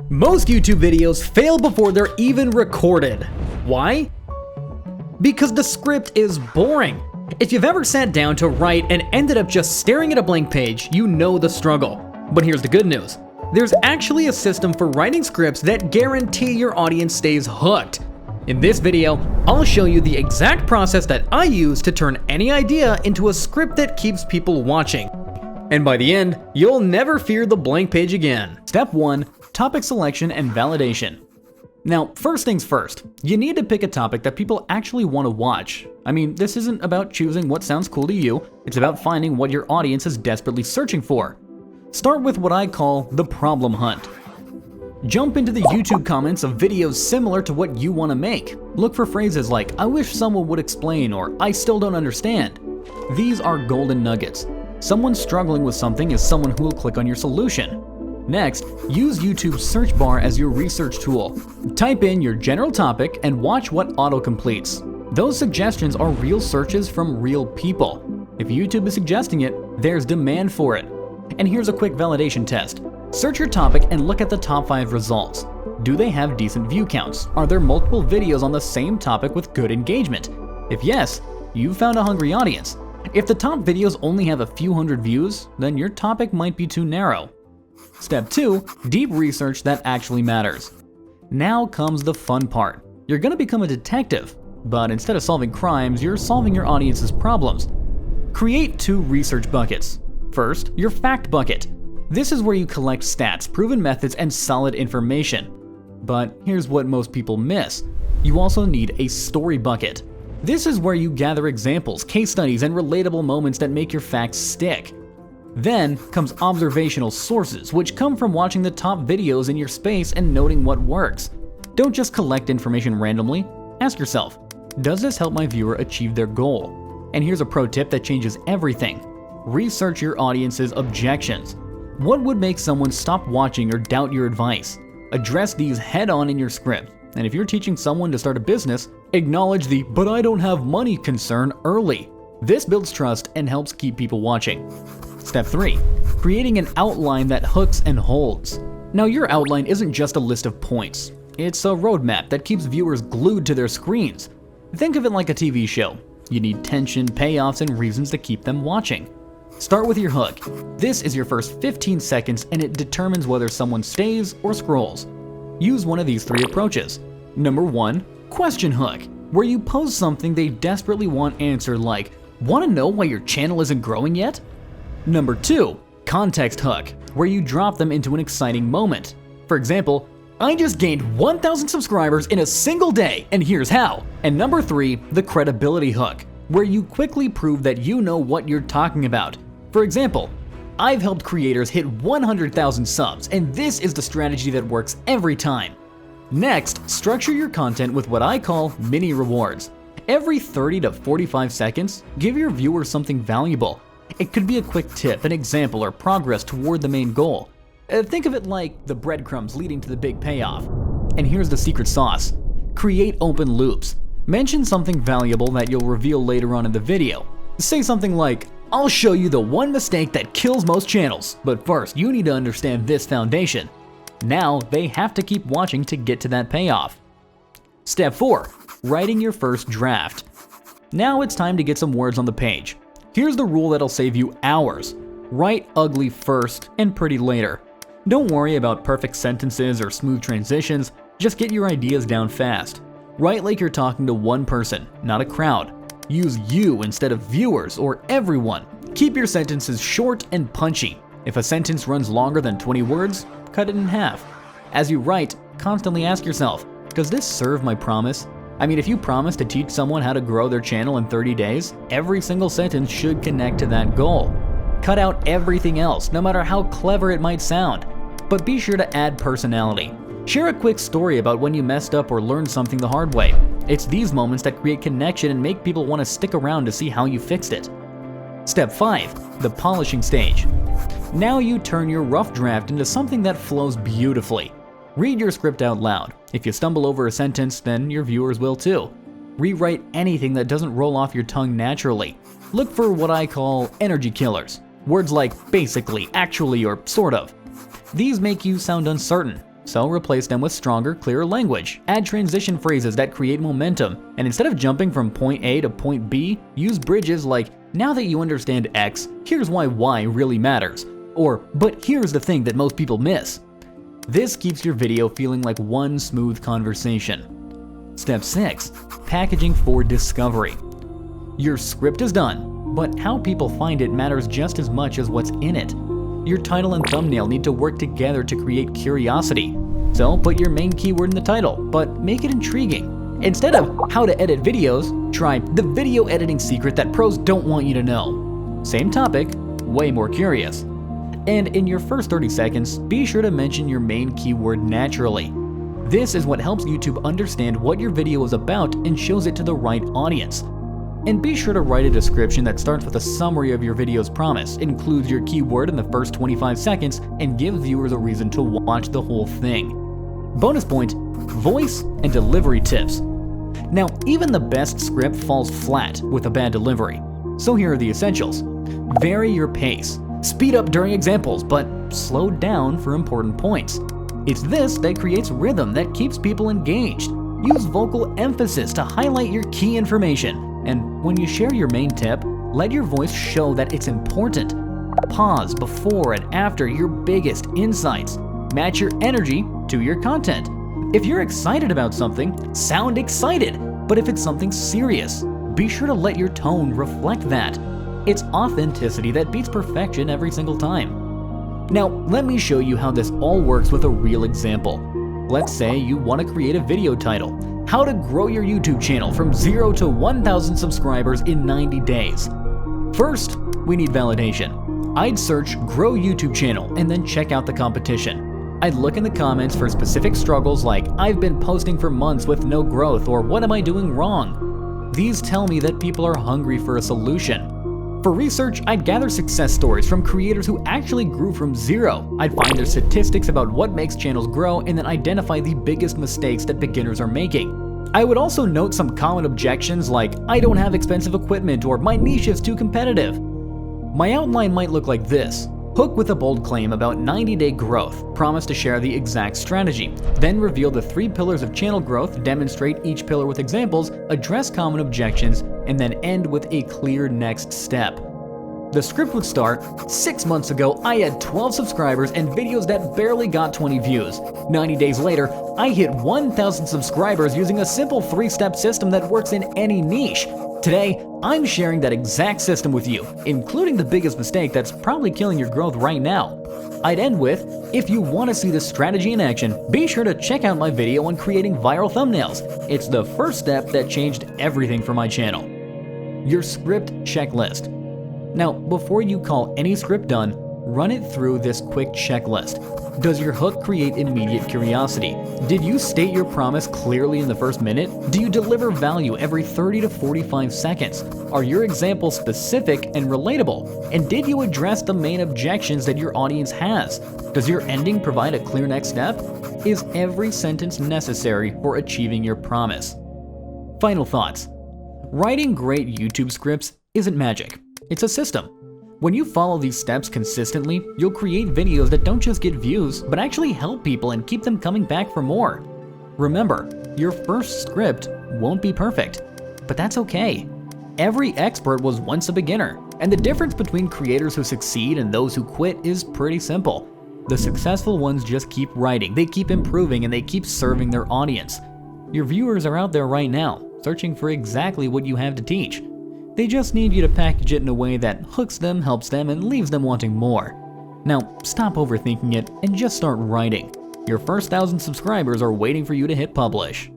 Most YouTube videos fail before they're even recorded. Why? Because the script is boring. If you've ever sat down to write and ended up just staring at a blank page, you know the struggle. But here's the good news. There's actually a system for writing scripts that guarantee your audience stays hooked. In this video, I'll show you the exact process that I use to turn any idea into a script that keeps people watching. And by the end, you'll never fear the blank page again. Step 1. Topic selection and validation. Now, first things first, you need to pick a topic that people actually want to watch. I mean, this isn't about choosing what sounds cool to you, it's about finding what your audience is desperately searching for. Start with what I call the problem hunt. Jump into the YouTube comments of videos similar to what you want to make. Look for phrases like, "I wish someone would explain," or "I still don't understand." These are golden nuggets. Someone struggling with something is someone who will click on your solution. Next, use YouTube's search bar as your research tool. Type in your general topic and watch what auto-completes. Those suggestions are real searches from real people. If YouTube is suggesting it, there's demand for it. And here's a quick validation test. Search your topic and look at the top 5 results. Do they have decent view counts? Are there multiple videos on the same topic with good engagement? If yes, you've found a hungry audience. If the top videos only have a few hundred views, then your topic might be too narrow. Step 2. Deep research that actually matters. Now comes the fun part. You're gonna become a detective, but instead of solving crimes, you're solving your audience's problems. Create 2 research buckets. First, your fact bucket. This is where you collect stats, proven methods, and solid information. But here's what most people miss. You also need a story bucket. This is where you gather examples, case studies, and relatable moments that make your facts stick. Then comes observational sources, which come from watching the top videos in your space and noting what works. Don't just collect information randomly. Ask yourself, does this help my viewer achieve their goal? And here's a pro tip that changes everything. Research your audience's objections. What would make someone stop watching or doubt your advice? Address these head-on in your script. And if you're teaching someone to start a business, acknowledge the "but I don't have money" concern early. This builds trust and helps keep people watching. Step 3. Creating an outline that hooks and holds. Now, your outline isn't just a list of points. It's a roadmap that keeps viewers glued to their screens. Think of it like a TV show. You need tension, payoffs, and reasons to keep them watching. Start with your hook. This is your first 15 seconds and it determines whether someone stays or scrolls. Use one of these 3 approaches. Number 1, question hook, where you pose something they desperately want answered like, "Want to know why your channel isn't growing yet?" Number 2, context hook, where you drop them into an exciting moment. For example, "I just gained 1,000 subscribers in a single day, and here's how." And number 3, the credibility hook, where you quickly prove that you know what you're talking about. For example, "I've helped creators hit 100,000 subs, and this is the strategy that works every time." Next, structure your content with what I call mini rewards. Every 30 to 45 seconds, give your viewers something valuable. It could be a quick tip, an example, or progress toward the main goal. Think of it like the breadcrumbs leading to the big payoff. And here's the secret sauce. Create open loops. Mention something valuable that you'll reveal later on in the video. Say something like, "I'll show you the one mistake that kills most channels, but first you need to understand this foundation." Now they have to keep watching to get to that payoff. Step 4. Writing your first draft. Now it's time to get some words on the page. Here's the rule that'll save you hours. Write ugly first and pretty later. Don't worry about perfect sentences or smooth transitions, just get your ideas down fast. Write like you're talking to one person, not a crowd. Use "you" instead of "viewers" or "everyone." Keep your sentences short and punchy. If a sentence runs longer than 20 words, cut it in half. As you write, constantly ask yourself, does this serve my promise? I mean, if you promise to teach someone how to grow their channel in 30 days, every single sentence should connect to that goal. Cut out everything else, no matter how clever it might sound. But be sure to add personality. Share a quick story about when you messed up or learned something the hard way. It's these moments that create connection and make people want to stick around to see how you fixed it. Step 5. The polishing stage. Now you turn your rough draft into something that flows beautifully. Read your script out loud. If you stumble over a sentence, then your viewers will too. Rewrite anything that doesn't roll off your tongue naturally. Look for what I call energy killers. Words like basically, actually, or sort of. These make you sound uncertain. So replace them with stronger, clearer language. Add transition phrases that create momentum. And instead of jumping from point A to point B, use bridges like, "Now that you understand X, here's why Y really matters." Or, "But here's the thing that most people miss." This keeps your video feeling like one smooth conversation. Step 6. Packaging for discovery. Your script is done, but how people find it matters just as much as what's in it. Your title and thumbnail need to work together to create curiosity. So put your main keyword in the title, but make it intriguing. Instead of "how to edit videos," try "the video editing secret that pros don't want you to know." Same topic, way more curious. And in your first 30 seconds, be sure to mention your main keyword naturally. This is what helps YouTube understand what your video is about and shows it to the right audience. And be sure to write a description that starts with a summary of your video's promise, includes your keyword in the first 25 seconds, and gives viewers a reason to watch the whole thing. Bonus point, voice and delivery tips. Now, even the best script falls flat with a bad delivery. So here are the essentials. Vary your pace. Speed up during examples, but slow down for important points. It's this that creates rhythm that keeps people engaged. Use vocal emphasis to highlight your key information. And when you share your main tip, let your voice show that it's important. Pause before and after your biggest insights. Match your energy to your content. If you're excited about something, sound excited. But if it's something serious, be sure to let your tone reflect that. It's authenticity that beats perfection every single time. Now, let me show you how this all works with a real example. Let's say you want to create a video title, "How to Grow Your YouTube Channel from 0 to 1,000 Subscribers in 90 Days." First, we need validation. I'd search "Grow YouTube Channel" and then check out the competition. I'd look in the comments for specific struggles like "I've been posting for months with no growth" or "What am I doing wrong?" These tell me that people are hungry for a solution. For research, I'd gather success stories from creators who actually grew from zero. I'd find their statistics about what makes channels grow and then identify the biggest mistakes that beginners are making. I would also note some common objections like "I don't have expensive equipment" or "My niche is too competitive." My outline might look like this. Hook with a bold claim about 90-day growth, promise to share the exact strategy, then reveal the 3 pillars of channel growth, demonstrate each pillar with examples, address common objections, and then end with a clear next step. The script would start, 6 months ago I had 12 subscribers and videos that barely got 20 views. 90 days later, I hit 1,000 subscribers using a simple 3-step system that works in any niche. Today, I'm sharing that exact system with you, including the biggest mistake that's probably killing your growth right now. I'd end with, if you want to see this strategy in action, be sure to check out my video on creating viral thumbnails. It's the first step that changed everything for my channel. Your script checklist. Now, before you call any script done, run it through this quick checklist. Does your hook create immediate curiosity? Did you state your promise clearly in the first minute? Do you deliver value every 30 to 45 seconds? Are your examples specific and relatable? And did you address the main objections that your audience has? Does your ending provide a clear next step? Is every sentence necessary for achieving your promise? Final thoughts. Writing great YouTube scripts isn't magic. It's a system. When you follow these steps consistently, you'll create videos that don't just get views, but actually help people and keep them coming back for more. Remember, your first script won't be perfect, but that's okay. Every expert was once a beginner, and the difference between creators who succeed and those who quit is pretty simple. The successful ones just keep writing, they keep improving, and they keep serving their audience. Your viewers are out there right now, searching for exactly what you have to teach. They just need you to package it in a way that hooks them, helps them, and leaves them wanting more. Now, stop overthinking it and just start writing. Your first 1,000 subscribers are waiting for you to hit publish.